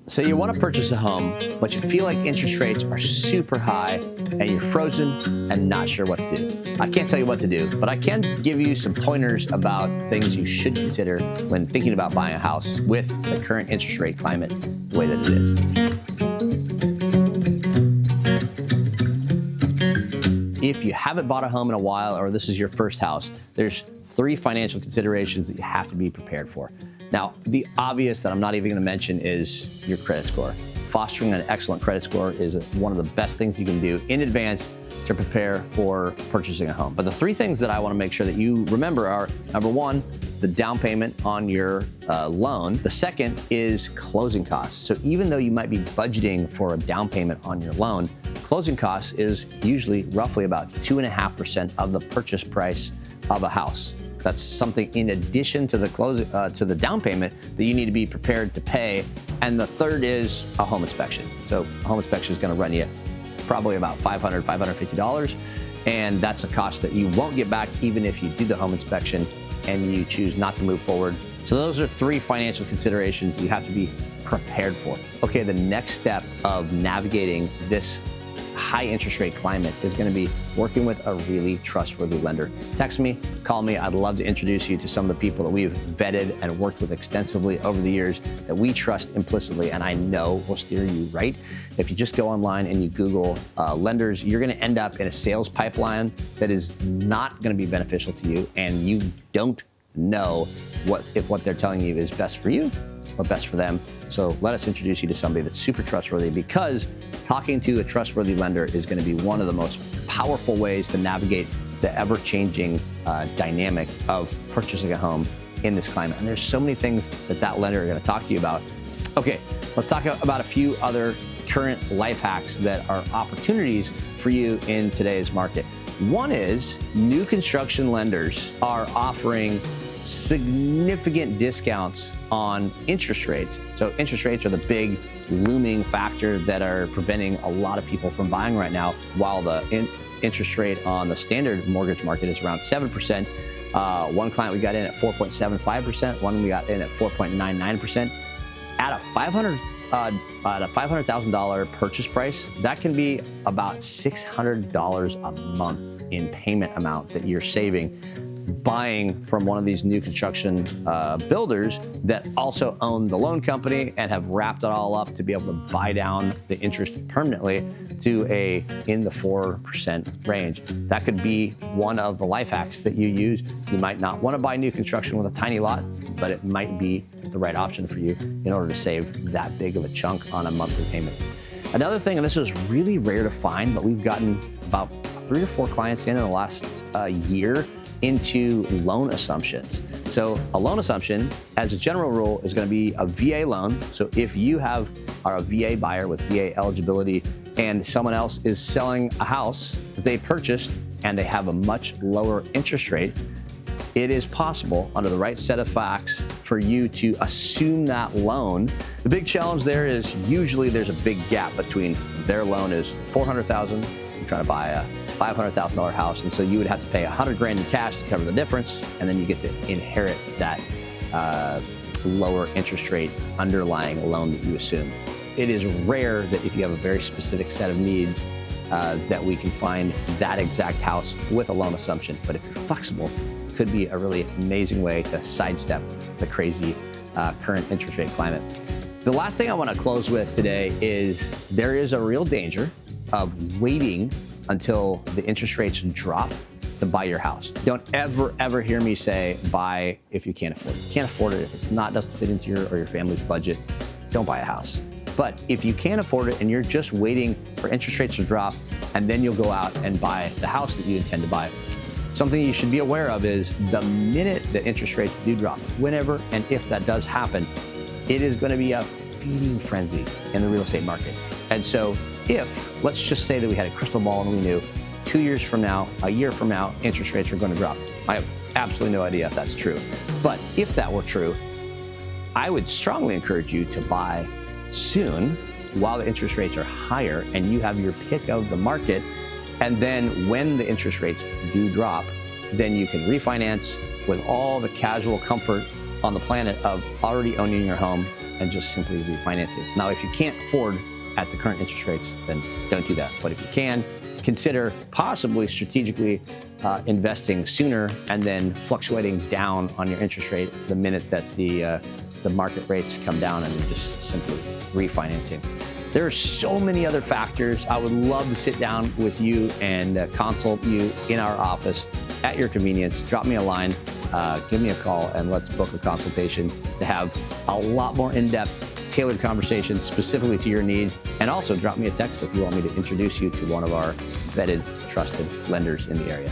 So you want to purchase a home, but you feel like interest rates are super high and you're frozen and not sure what to do. I can't tell you what to do, but I can give you some pointers about things you should consider when thinking about buying a house with the current interest rate climate the way that it is. If you haven't bought a home in a while or this is your first house, there's 3 financial considerations that you have to be prepared for. Now, the obvious that I'm not even going to mention is your credit score. Fostering an excellent credit score is one of the best things you can do in advance to prepare for purchasing a home. But the 3 things that I want to make sure that you remember are, number 1, the down payment on your loan. The second is closing costs. So even though you might be budgeting for a down payment on your loan, closing costs is usually roughly about 2.5% of the purchase price of a house. That's something in addition to the down payment that you need to be prepared to pay. And the third is a home inspection. So a home inspection is going to run you probably about $500, $550. And that's a cost that you won't get back even if you do the home inspection and you choose not to move forward. So those are 3 financial considerations you have to be prepared for. Okay, the next step of navigating this high interest rate climate is going to be working with a really trustworthy lender. Text me, call me. I'd love to introduce you to some of the people that we've vetted and worked with extensively over the years that we trust implicitly and I know will steer you right. If you just go online and you Google lenders, you're going to end up in a sales pipeline that is not going to be beneficial to you, and you don't know if what they're telling you is best for you or best for them. So let us introduce you to somebody that's super trustworthy, because talking to a trustworthy lender is going to be one of the most powerful ways to navigate the ever-changing dynamic of purchasing a home in this climate. And there's so many things that lender are going to talk to you about. Okay, let's talk about a few other current life hacks that are opportunities for you in today's market. One is new construction lenders are offering significant discounts on interest rates. So interest rates are the big looming factor that are preventing a lot of people from buying right now, while the interest rate on the standard mortgage market is around 7%. One client we got in at 4.75%, one we got in at 4.99%. At a $500,000 purchase price, that can be about $600 a month in payment amount that you're saving buying from one of these new construction builders that also own the loan company and have wrapped it all up to be able to buy down the interest permanently to in the 4% range. That could be one of the life hacks that you use. You might not want to buy new construction with a tiny lot, but it might be the right option for you in order to save that big of a chunk on a monthly payment. Another thing, and this is really rare to find, but we've gotten about 3 or 4 clients in the last year into loan assumptions. So a loan assumption, as a general rule, is going to be a VA loan. So if you are a VA buyer with VA eligibility and someone else is selling a house that they purchased and they have a much lower interest rate, it is possible under the right set of facts for you to assume that loan. The big challenge there is usually there's a big gap between their loan is $400,000, you're trying to buy a $500,000 house, and so you would have to pay $100,000 in cash to cover the difference, and then you get to inherit that lower interest rate underlying loan that you assume. It is rare that if you have a very specific set of needs that we can find that exact house with a loan assumption, but if you're flexible, it could be a really amazing way to sidestep the crazy current interest rate climate. The last thing I want to close with today is there is a real danger of waiting until the interest rates drop to buy your house. Don't ever hear me say buy if you can't afford it. You can't afford it if it's doesn't fit into your or your family's budget. Don't buy a house. But if you can't afford it and you're just waiting for interest rates to drop, and then you'll go out and buy the house that you intend to buy, something you should be aware of is the minute that interest rates do drop, whenever and if that does happen, it is going to be a feeding frenzy in the real estate market. And so let's just say that we had a crystal ball and we knew 2 years from now, a year from now, interest rates are going to drop. I have absolutely no idea if that's true. But if that were true, I would strongly encourage you to buy soon while the interest rates are higher and you have your pick of the market. And then when the interest rates do drop, then you can refinance with all the casual comfort on the planet of already owning your home and just simply refinancing. Now, if you can't afford at the current interest rates, then don't do that. But if you can, consider possibly strategically investing sooner and then fluctuating down on your interest rate the minute that the market rates come down, and then just simply refinancing. There are so many other factors. I would love to sit down with you and consult you in our office at your convenience. Drop me a line, give me a call, and let's book a consultation to have a lot more in-depth, tailored conversations specifically to your needs. And also drop me a text if you want me to introduce you to one of our vetted, trusted lenders in the area.